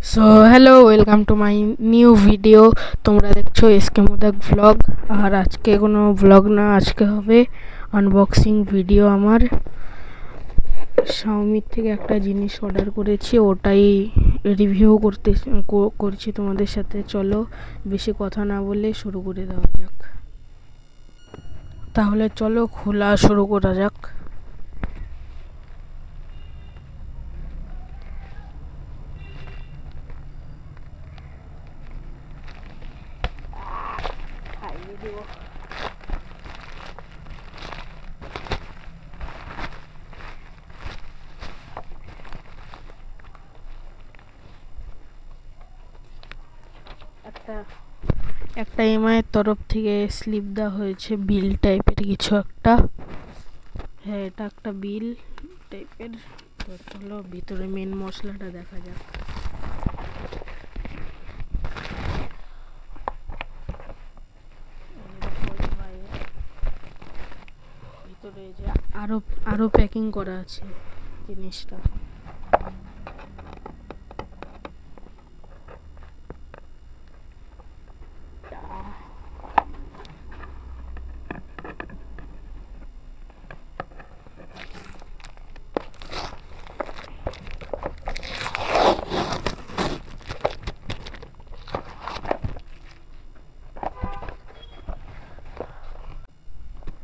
So hello, welcome to my new video. তোমরা দেখছো SK মোদাক vlog. আর আজকে কোনো ভ্লগ না, আজকে হবে আনবক্সিং ভিডিও। আমার শাওমির থেকে একটা জিনিস অর্ডার করেছি, ওটাই রিভিউ করছি তোমাদের সাথে। চলো বেশি কথা না বলে শুরু করে দেওয়া যাক। তাহলে চলো খোলা শুরু করা যাক। একটা এমআইয়ের তরফ থেকে স্লিপ দেওয়া হয়েছে, বিল টাইপের কিছু একটা। হ্যাঁ, এটা একটা বিল টাইপের। তো চলো ভিতরে মেন মশলাটা দেখা যাক। ভিতরে যে আরো প্যাকিং করা আছে জিনিসটা।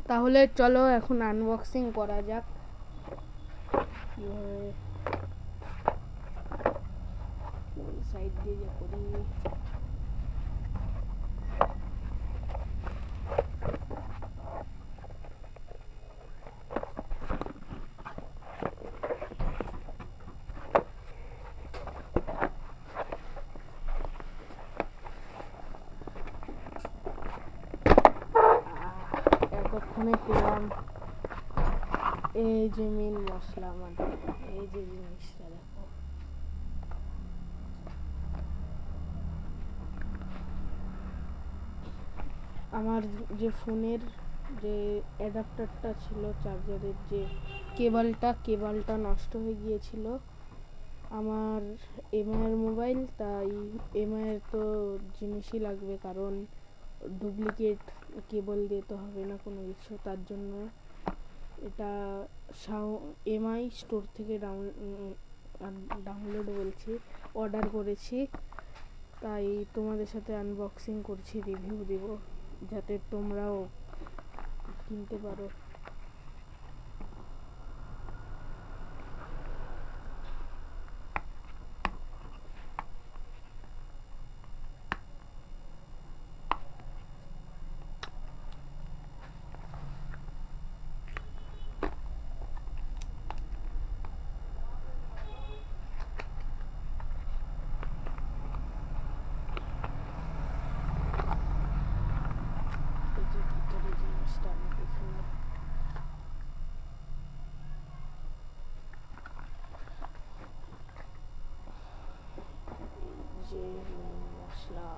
তাহলে চলো এখন আনবক্সিং করা যাক। সাইড দিয়ে যে করি, এতক্ষণে পেলাম এই যে মেন মশলা আমাদের। এই যে জিনিসটা দেখো, আমার যে ফোনের যে অ্যাডাপ্টারটা ছিল, চার্জারের যে কেবলটা নষ্ট হয়ে গিয়েছিল। আমার এমআইয়ের মোবাইল, তাই এমআইয়ের তো জিনিসই লাগবে, কারণ ডুপ্লিকেট কেবল দিয়ে তো হবে না কোনো কিছু। তার জন্য এটা এমআই স্টোর থেকে ডাউনলোড অর্ডার করেছি। তাই তোমাদের সাথে আনবক্সিং করছি, রিভিউ দেব, যাতে তোমরাও কিনতে পারো। যে মশলা,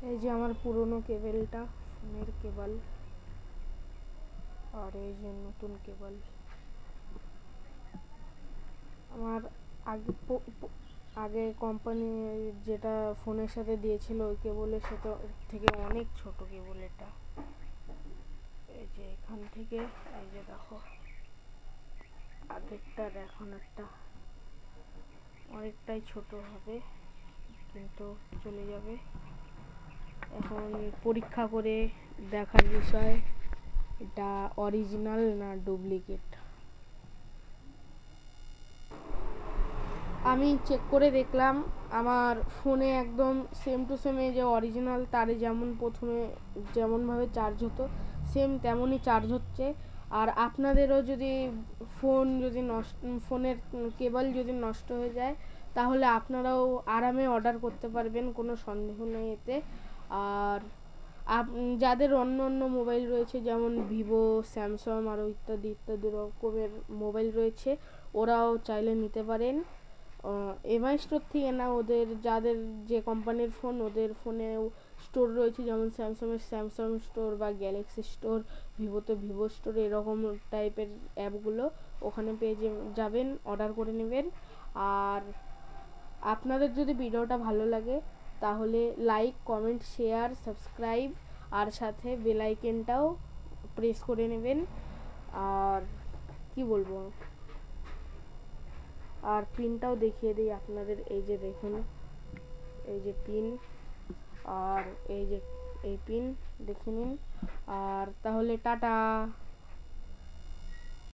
এই যে আমার পুরনো কেবলটা, ফোনের কেবল, আর এই যে নতুন কেবল। আমার আগে কোম্পানি যেটা ফোনের সাথে দিয়েছিল, ওই কেবলের সাথে থেকে অনেক ছোট কেবল এটা। এই যে এখান থেকে, এই যে দেখো, আগেরটার এখন একটা অনেকটাই ছোট হবে, কিন্তু চলে যাবে। এখন পরীক্ষা করে দেখার বিষয় এটা অরিজিনাল না ডুপ্লিকেট। আমি চেক করে দেখলাম আমার ফোনে একদম সেম টু সেম, এই যে অরিজিনাল তারে প্রথমে যেমনভাবে চার্জ হতো, সেম তেমনই চার্জ হচ্ছে। আর আপনাদেরও যদি ফোনের কেবল যদি নষ্ট হয়ে যায়, তাহলে আপনারাও আরামে অর্ডার করতে পারবেন, কোনো সন্দেহ নেই এতে। আর যাদের অন্য অন্য মোবাইল রয়েছে, যেমন ভিভো, স্যামসাং, আরও ইত্যাদি ইত্যাদি রকমের মোবাইল রয়েছে, ওরাও চাইলে নিতে পারেন। এমআই স্টোর থেকে না, ওদের যাদের যে কোম্পানির ফোন ওদের ফোনেও স্টোর রয়েছে, যেমন স্যামসাংয়ের স্যামসাং স্টোর বা গ্যালাক্সি স্টোর, ভিভোতে ভিভো স্টোর, এরকম টাইপের অ্যাপগুলো ওখানে পেয়ে যাবেন, অর্ডার করে নেবেন। আর আপনাদের যদি ভিডিওটা ভালো লাগে তাহলে লাইক, কমেন্ট, শেয়ার, সাবস্ক্রাইব আর সাথে বেল আইকনটাও প্রেস করে নেবেন। আর কি বলবো, আর পিনটাও দেখিয়ে দিই আপনাদের, এই যে দেখুন, এই যে পিন, আর এই যে এই পিন দেখে নিন। আর তাহলে টাটা।